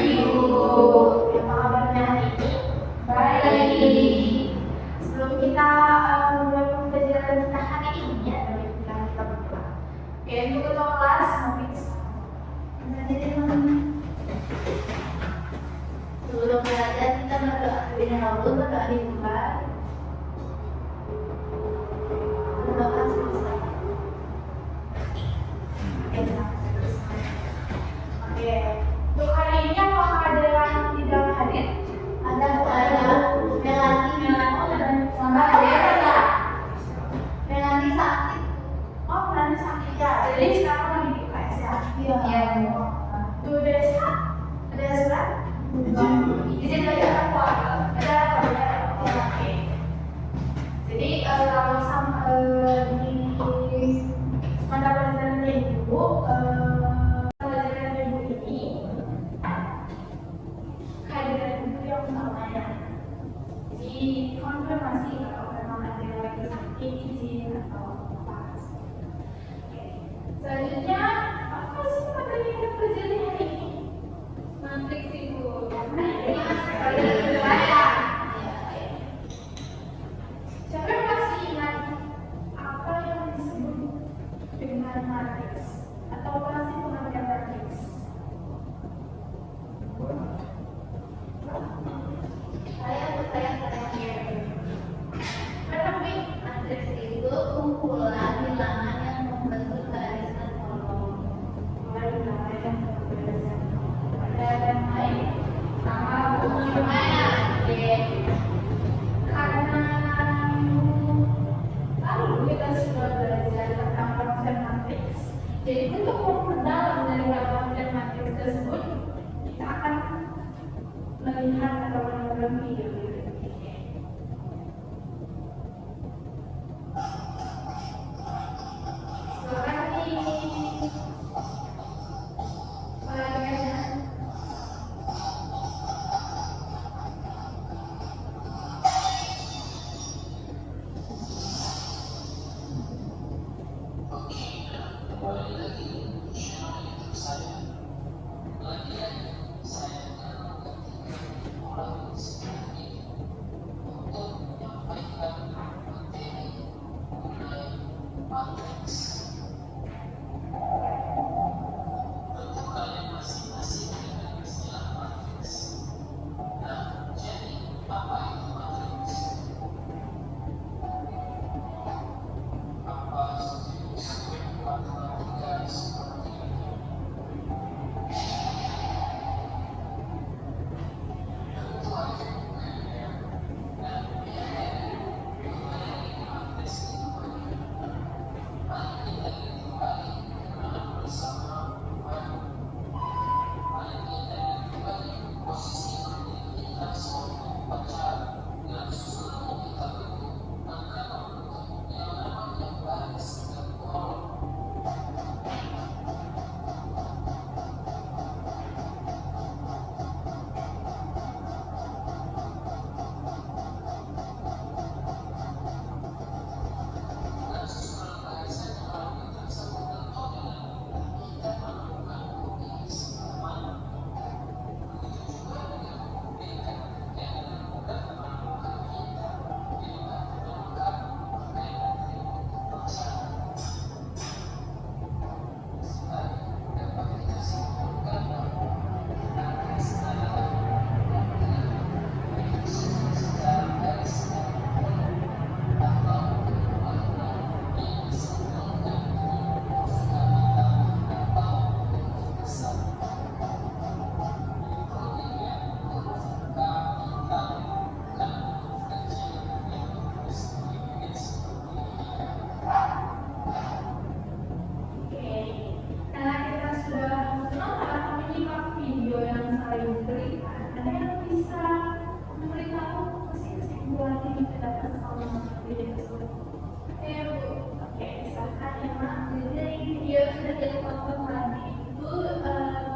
you. Apa kabarnya hari ini? Baik. Sebelum kita mulai pembelajaran kita hari ini ya, dari kita berdua. Oke, untuk ketua kelas, sebelum belajar kita berdoa terlebih dahulu, berdoa dimulai. Berdoa selesai. Oke, untuk hari ini apakah ada yang tidak hadir? Ada Melani sakit. Oh, Melani sakit ya. Jadi sekarang lagi di UKS ya. Iya. Tuh Desa, ada surat? Izin belajar apa? Ada apa? Oke. Jadi kalau sama di mata pelajaran ibu, pelajaran ibu ini kehadiran ibu yang utamanya. Jadi konfirmasi kalau memang ada yang lagi sakit, izin atau apa. Selanjutnya, apa sih materi yang kita pelajari hari ini? Matriks ibu. Siapa yang masih ingat apa yang disebut dengan matriks atau apa sih pengertian matriks? Saya Berarti matriks itu kumpulan bilangan yang membentuk barisan kolom. Ada yang lain? Sama semuanya. Karena lalu kita sudah belajar tentang konsep matriks. Jadi untuk memperdalam dari konsep matriks tersebut, kita akan melihat atau menonton video.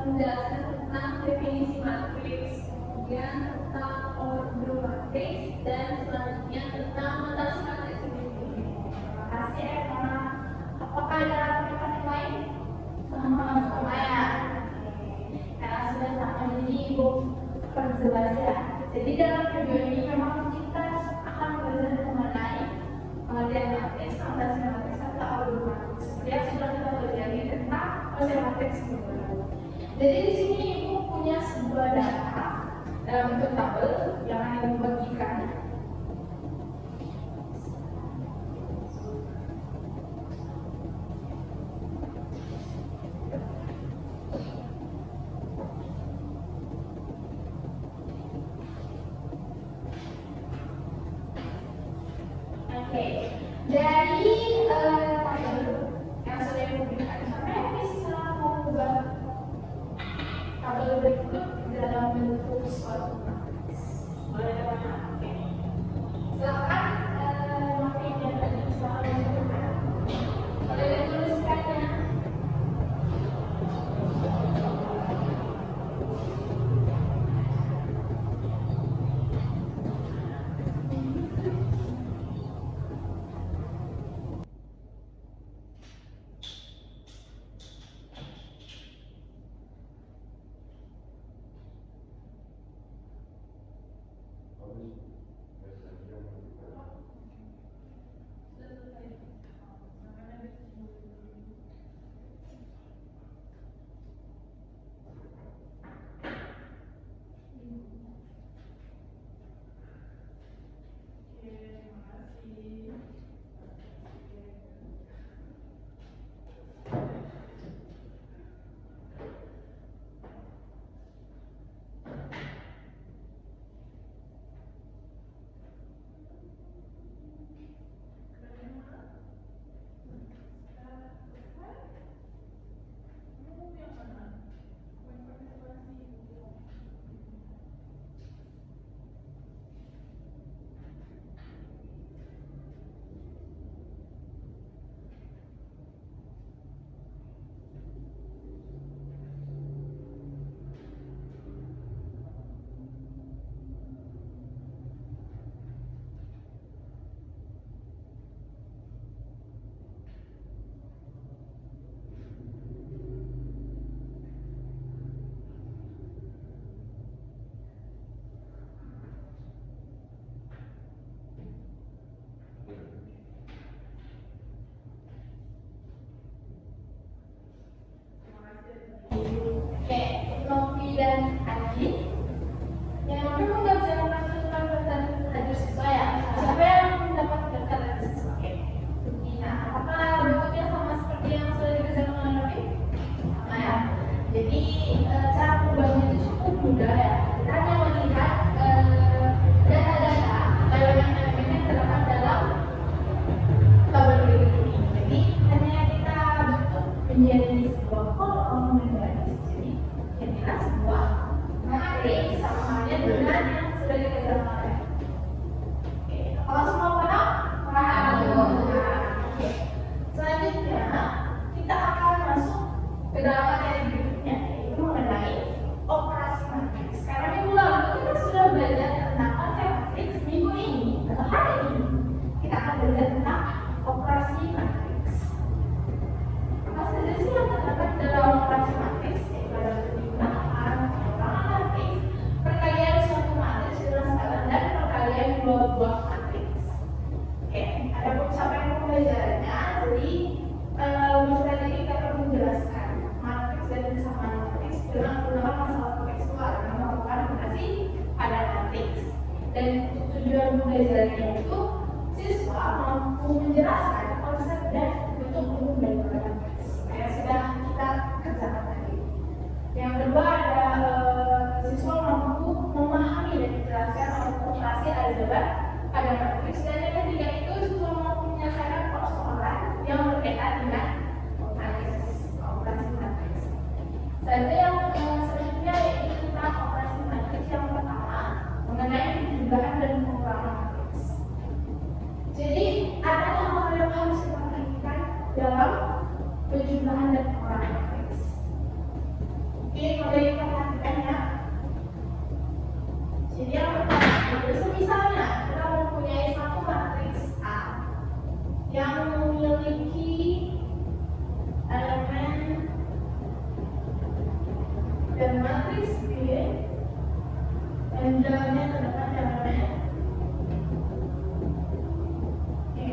Menjelaskan tentang definisi matriks, kemudian tentang order matriks, dan selanjutnya tentang notasi matriks sendiri. Terima kasih Emma. Apakah ada pertanyaan lain? Sama ya. Karena sudah sampai di jelas ya. Jadi dalam video ini memang kita akan belajar mengenai pengertian matris, fondasi matris atau alur matris. Seperti yang sudah kita pelajari tentang konsep matris dulu. Jadi di sini ibu punya sebuah data dalam bentuk tabel yang akan ibu bagikan. Dari tabel yang sudah ibu berikan, sampai bisa mengubah tabel berikut dalam bentuk suatu matris. Boleh teman-teman? Oke. Silakan materinya tadi silakan disebutkan. Boleh dituliskannya. Dan Adi yang mengerjakan tentang hadir siswa ya. Siapa yang mendapat daftar hadir siswa? Oke. Nah, apakah bentuknya sama seperti yang sudah dikerjakan oleh Nabi? Sama ya. Jadi cara mengubahnya itu cukup mudah ya. Kita hanya melihat data-data atau yang terdapat dalam tabel berikut ini. Jadi hanya kita bentuk menjadi sebuah kolom menjadi sebuah matris sama halnya dengan yang sudah dikerjakan oleh. Oke, kalau semua paham? Paham. Oke. Selanjutnya kita akan masuk ke dalam materi berikutnya, yaitu mengenai operasi matriks. Karena minggu lalu kita sudah belajar tentang konsep matriks, minggu ini atau hari ini kita akan belajar tentang operasi matriks. Apa saja sih yang terdapat dalam operasi matriks? Perkalian suatu matriks dengan skala dan perkalian dua buah matriks. Oke, ada pencapaian pembelajarannya. Jadi bisa jadi kita akan menjelaskan matriks dan kesamaan matriks dengan menggunakan masalah tekstual yang melakukan operasi pada matriks. Dan tujuan pembelajarannya itu siswa mampu menjelaskan konsep dan bentuk umum daripada matriks yang sudah kita kerjakan tadi. Yang kedua ada siswa mampu memahami dan menjelaskan operasi aljabar pada matriks, dan yang ketiga itu siswa mampu menyelesaikan persoalan yang berkaitan dengan operasi matriks. Selanjutnya yang selanjutnya yaitu tentang operasi matriks yang pertama mengenai penjumlahan dan pengurangan matriks. Jadi ada hal-hal yang harus kita perhatikan dalam penjumlahan dan pengurangan matriks. Oke, mulai kita perhatikan ya. Jadi yang pertama, misalnya kita mempunyai satu matriks A yang memiliki elemen dan matriks B Menunjukkannya ke depan caranya. Oke.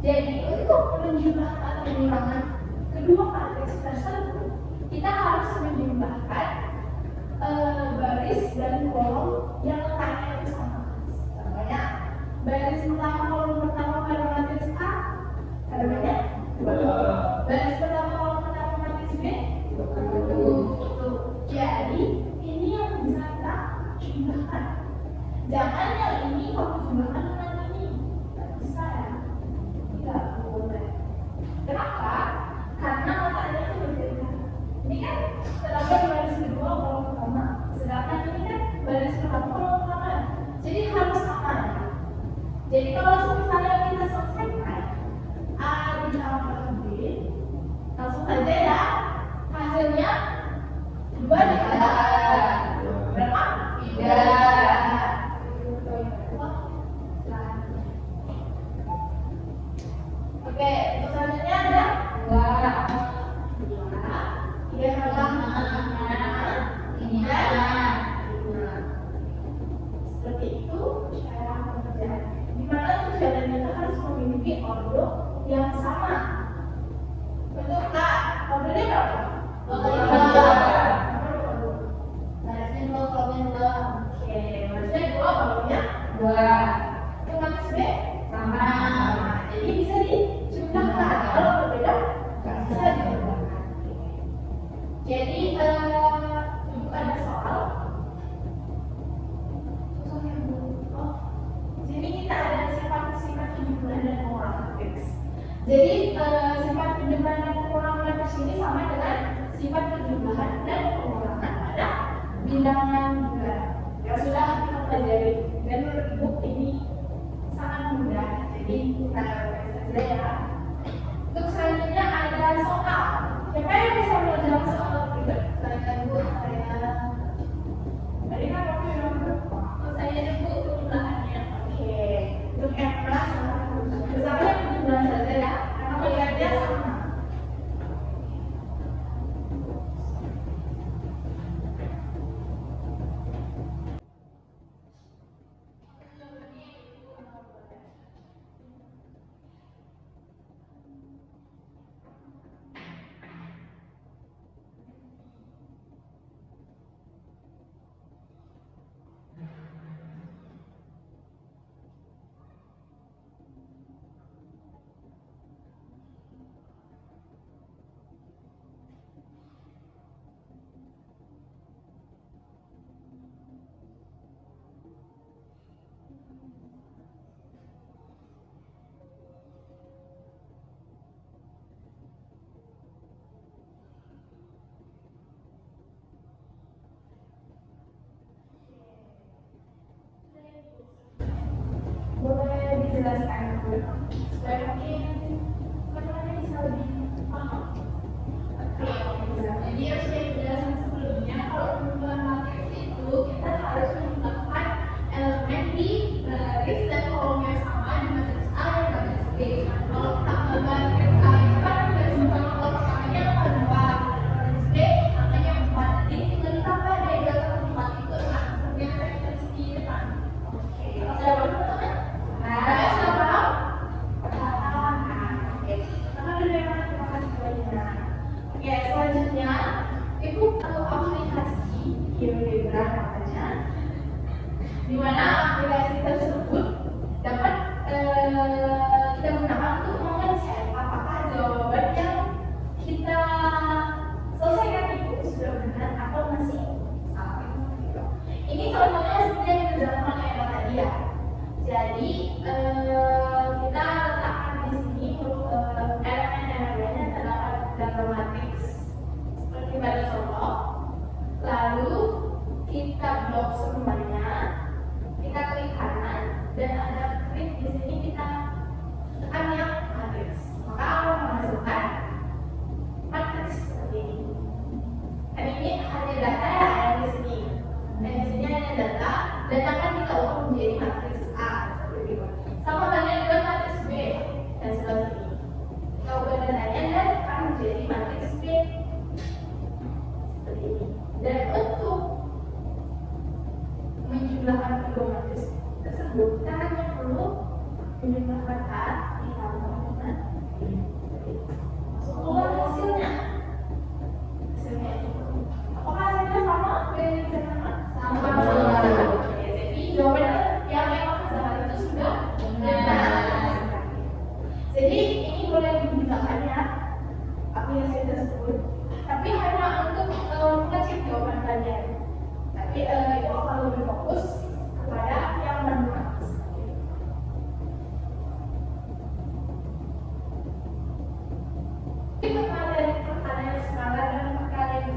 Jadi untuk menjumlahkan atau mengurangan kedua matriks tersebut, kita harus menjumlahkan baris dan kolom yang letaknya itu sama. Contohnya, baris pertama kolom pertama pada matriks A, ada banyak? Baris pertama kolom pertama matriks B, jadi ini yang bisa kita jumlahkan. Jangan yang ini kamu jumlahkan dengan ini, tidak bisa ya. Tidak boleh. Kenapa? Karena letaknya itu berbeda. Ini kan terdapat baris kedua kolom pertama, sedangkan ini kan baris pertama kolom pertama. Jadi harus sama ya. Jadi kalau misalnya kita selesaikan A ditambah B, langsung saja ya hasilnya 2 dikalikan berapa? 3. Oke, untuk selanjutnya ada 2. 3 tambah 5. Seperti itu cara pengerjaan. Dimana tujuan itu harus memiliki ordo yang sama. Untuk A, ordonya berapa? 5. Barisnya 2, kolomnya 2. Oke, barisnya 2, kolomnya 2. Untuk matriks B sama. Jadi bisa dijumlahkan. Kalau berbeda, nggak bisa dijumlahkan. Jadi ada soal. Sini kita ada sifat-sifat penjumlahan dan pengurangan matriks. Jadi sifat penjumlahan dan pengurangan matriks ini sama dengan sifat penjumlahan dan pengurangan pada bilangan bulan. Ya sudah kita pelajari dan menurut ibu ini sangat mudah. Jadi kita saja ya. Untuk selanjutnya ada soal. Siapa yang bisa menjawab soal berikut? Silakan Bu. Tadi kan waktu yang saya nyebut penjumlahannya. Oke. Untuk M plus misalnya penjumlahan saja ya. Karena pilihannya sama. Boleh dijelaskan supaya mungkin teman-teman bisa lebih paham. Oke, jadi yang saya jelaskan sebelumnya, kalau penjumlahan matriks itu kita harus menambahkan elemen di baris dan kolom yang sama di matriks A dan matriks B. Kalau tambah matriks A itu kan baris pertama kolom pertamanya angka 2, matriks B angkanya 4. Jadi tinggal ditambah dari 2 ke 4 itu kan seperti yang saya tulis di depan. Oke, sudah teman-teman? Oke, selanjutnya ibu perlu aplikasi GeoGebra namanya, di mana aplikasi tersebut dapat kita gunakan untuk mengecek apakah jawaban yang kita selesaikan itu sudah benar atau masih salah. Ini contohnya seperti yang dijelaskan oleh tadi ya. Jadi kita letakkan di sini elemen-elemennya dalam matriks seperti pada contoh. Lalu kita blok semuanya, kita klik kanan dan ada klik di sini kita tekan yang matriks. Maka akan menghasilkan matriks seperti ini. Dan ini hanya data yang di sini. Dan di sini hanya data dan akan kita ubah menjadi matriks A. Sama halnya dengan matriks B dan selanjutnya. Kita ubah datanya dan akan menjadi matriks B seperti ini. Dan untuk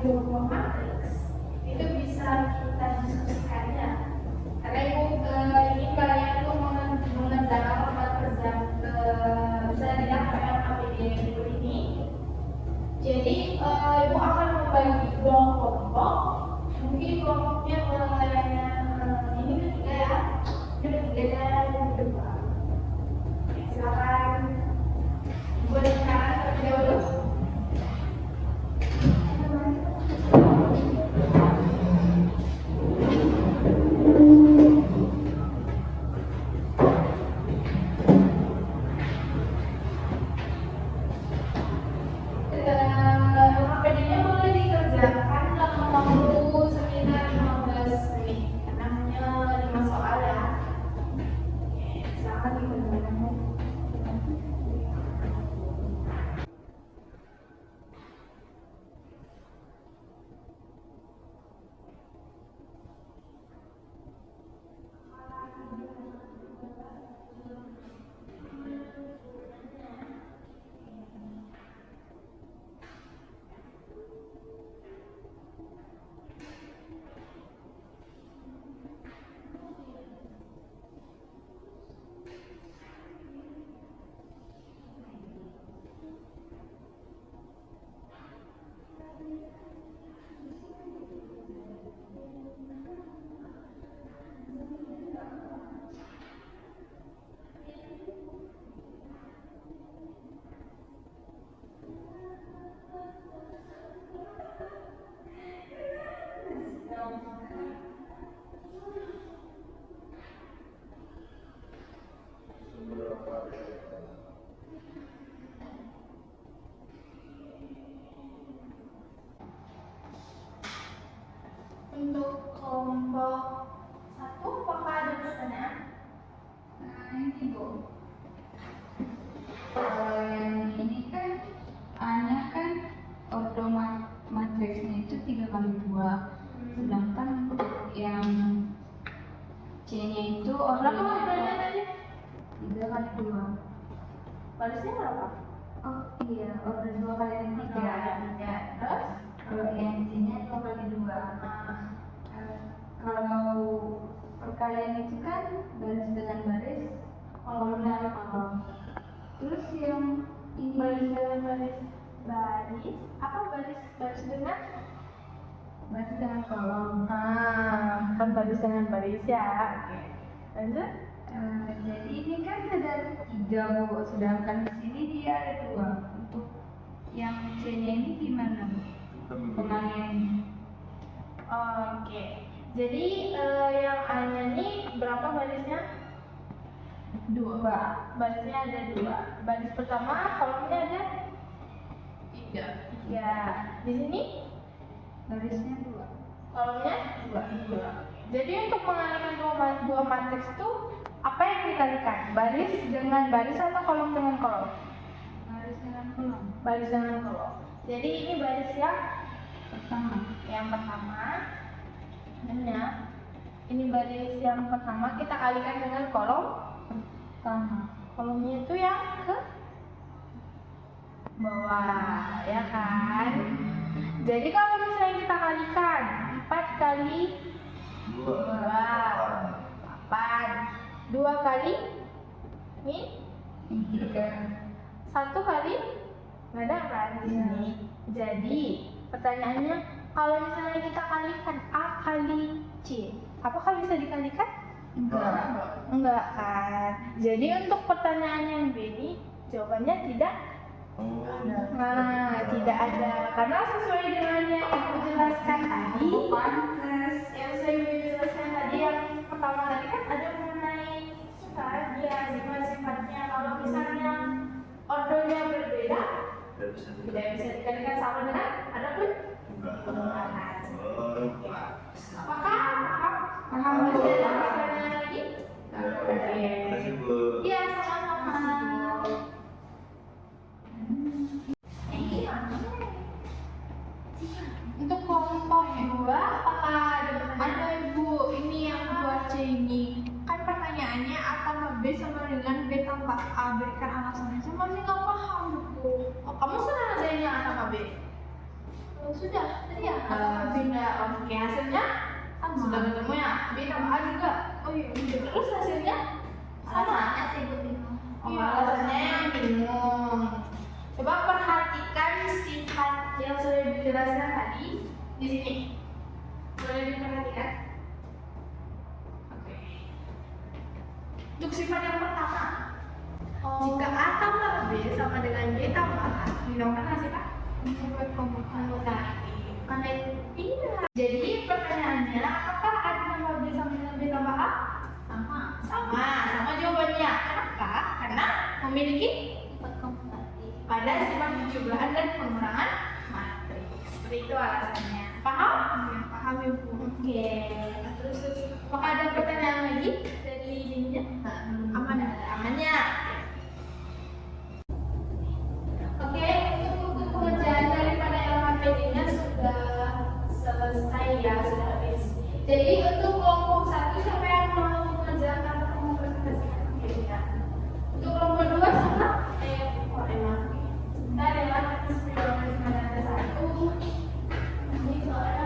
dua buah matriks itu bisa kita diskusikan ya. Karena ini kalian tuh mengerjakan tempat kerja bisa dilakukan APD minggu ini. Jadi ibu akan membagi dua kelompok. Mungkin kelompoknya kayaknya ini ketiga ya, ini ketiga dan yang kedua. Silakan buat sekarang terlebih dahulu. APD-nya boleh dikerjakan dalam waktu sekitar 15 menit. Namanya 5 soal ya. Silakan dikerjakan. Untuk kelompok satu, apakah ada pertanyaan? Ini Bu. Kalau yang ini kan A-nya kan ordo matriksnya itu 3x2. Sedangkan yang C-nya itu Berapa ordonya tadi? 3x2. Barisnya berapa? Oh iya, ordo 2x3. Terus? Kalau yang C-nya 2x2. Kalau perkalian itu kan baris dengan baris, kolom dengan kolom. Terus yang ini Baris dengan baris. Baris? Apa baris? Baris dengan? baris dengan kolom. Bukan baris dengan baris ya. Oke. Lanjut? Jadi ini kan ada 3 Bu, sedangkan di sini dia ada 2. Untuk yang C-nya ini gimana Bu? Pengaliannya? Oke. Jadi yang A-nya ini berapa barisnya? 2. Barisnya ada 2. Baris pertama kolomnya ada 3. Di sini Barisnya 2. kolomnya 2. Jadi untuk mengalihkan dua matriks itu apa yang dikalikan? Baris dengan baris atau kolom dengan kolom? Baris dengan kolom. Baris dengan kolom. Jadi ini baris yang Pertama. Benar. Ini baris yang pertama kita kalikan dengan kolom Pertama. kolomnya itu yang ke bawah, ya kan? Jadi kalau misalnya kita kalikan 4 kali 2 8, 2 kali ini 3. 1 kali nggak ada kan di sini. Jadi pertanyaannya, kalau misalnya kita kalikan A kali C, apakah bisa dikalikan? Enggak kan. Jadi untuk pertanyaan yang B ini jawabannya tidak. Tidak ada. Karena sesuai dengan yang Ibu jelaskan tadi, yang pertama tadi kan ada mengenai sifatnya. Kalau misalnya ordonya berbeda, tidak bisa dikalikan sama dengan adapun. Apakah paham? Masih ada pertanyaan lagi? Oke. Iya, sama-sama. Untuk kelompok 2, apakah ada Ibu ini yang buat C ini? Kan pertanyaannya A tambah B sama dengan B tambah A, berikan alasannya. Saya masih nggak paham Bu. Oh, kamu sudah ngerjainnya A tambah B? Oh, sudah tadi ya sudah. Oke, hasilnya sama. Sudah ketemu ya. B tambah A juga. Oh iya. Terus hasilnya sama. Oh, alasannya bingung. Coba perhatikan sifat yang sudah dijelaskan tadi di sini. Boleh diperhatikan? Oke. Untuk sifat yang pertama, jika A tambah B sama dengan B tambah A, dinamakan apa sih Pak? Sifat komutatif. Karena iya. Jadi pertanyaannya, apakah A tambah B sama dengan B tambah A? Sama jawabannya. Kenapa? Karena memiliki sifat komutatif pada sifat penjumlahan dan pengurangan matriks. Seperti itu alasannya. Paham? Ya, paham ya Bu. Oke. Terus apakah ada pertanyaan lagi dari ininya? Amannya. Oke, untuk pengerjaan daripada LHPD-nya sudah selesai ya, sudah habis. Jadi untuk kelompok 1 siapa yang mau mengerjakan atau mempresentasikan dirinya? Untuk kelompok 2 sama? Sebentar ya, ada satu. Ini soalnya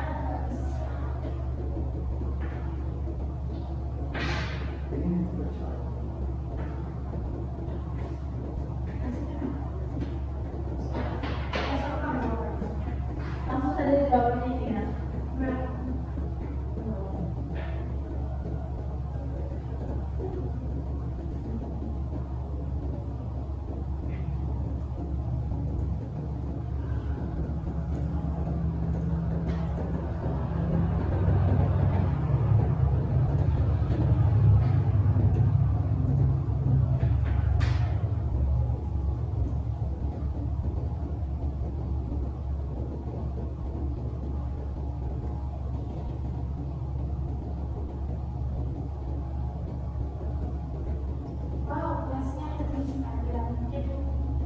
langsung saja di bawahnya ya.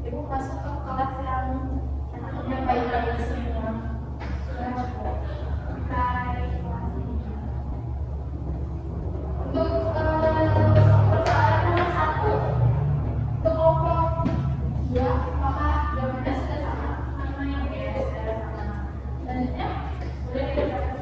Ibu masuk ke kelas yang baik-baik semua. Sudah cukup. Untuk persoalan nomor 1, untuk kelompok ya, maka jawabannya sudah sama. Namanya ya sudah sama. Selanjutnya boleh dikerjakan.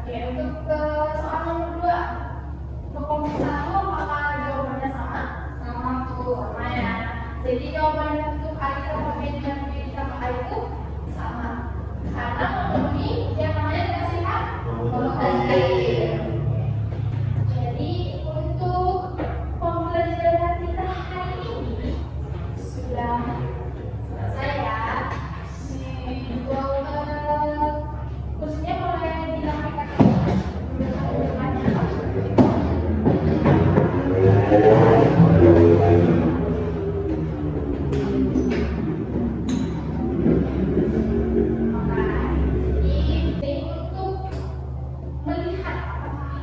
Oke, untuk soal nomor 2, untuk kelompok 1 apakah jawabannya sama? Sama tuh, sama ya. Jadi jawabannya untuk A ditambah B dan B ditambah A itu sama. Karena memenuhi yang namanya nasihat komutatif. Jadi untuk pembelajaran kita hari ini sudah selesai ya. Khususnya mulai dinamakan untuk melihat apakah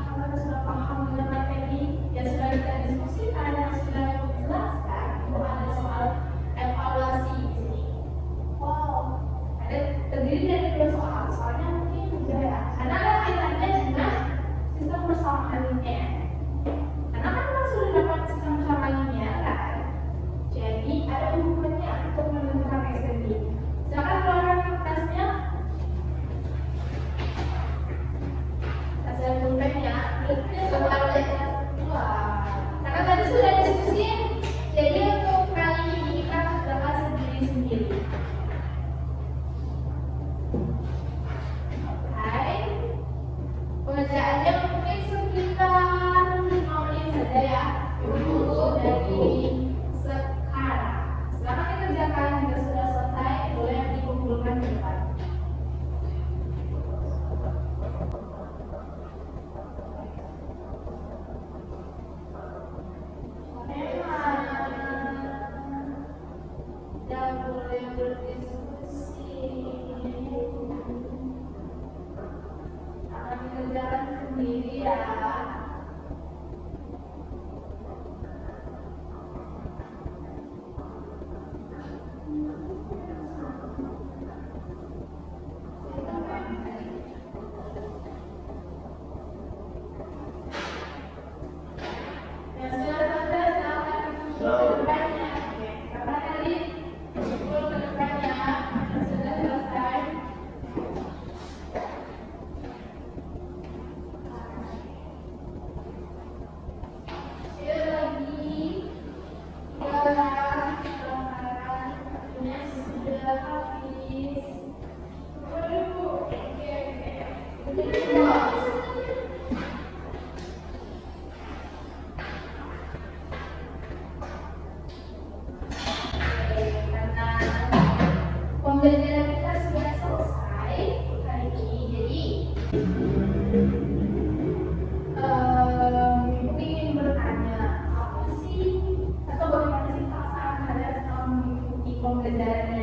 Pembelajaran kita sudah selesai hari ini. Jadi ibu ingin bertanya apa sih atau bagaimana sih perasaan kalian setelah mengikuti pembelajaran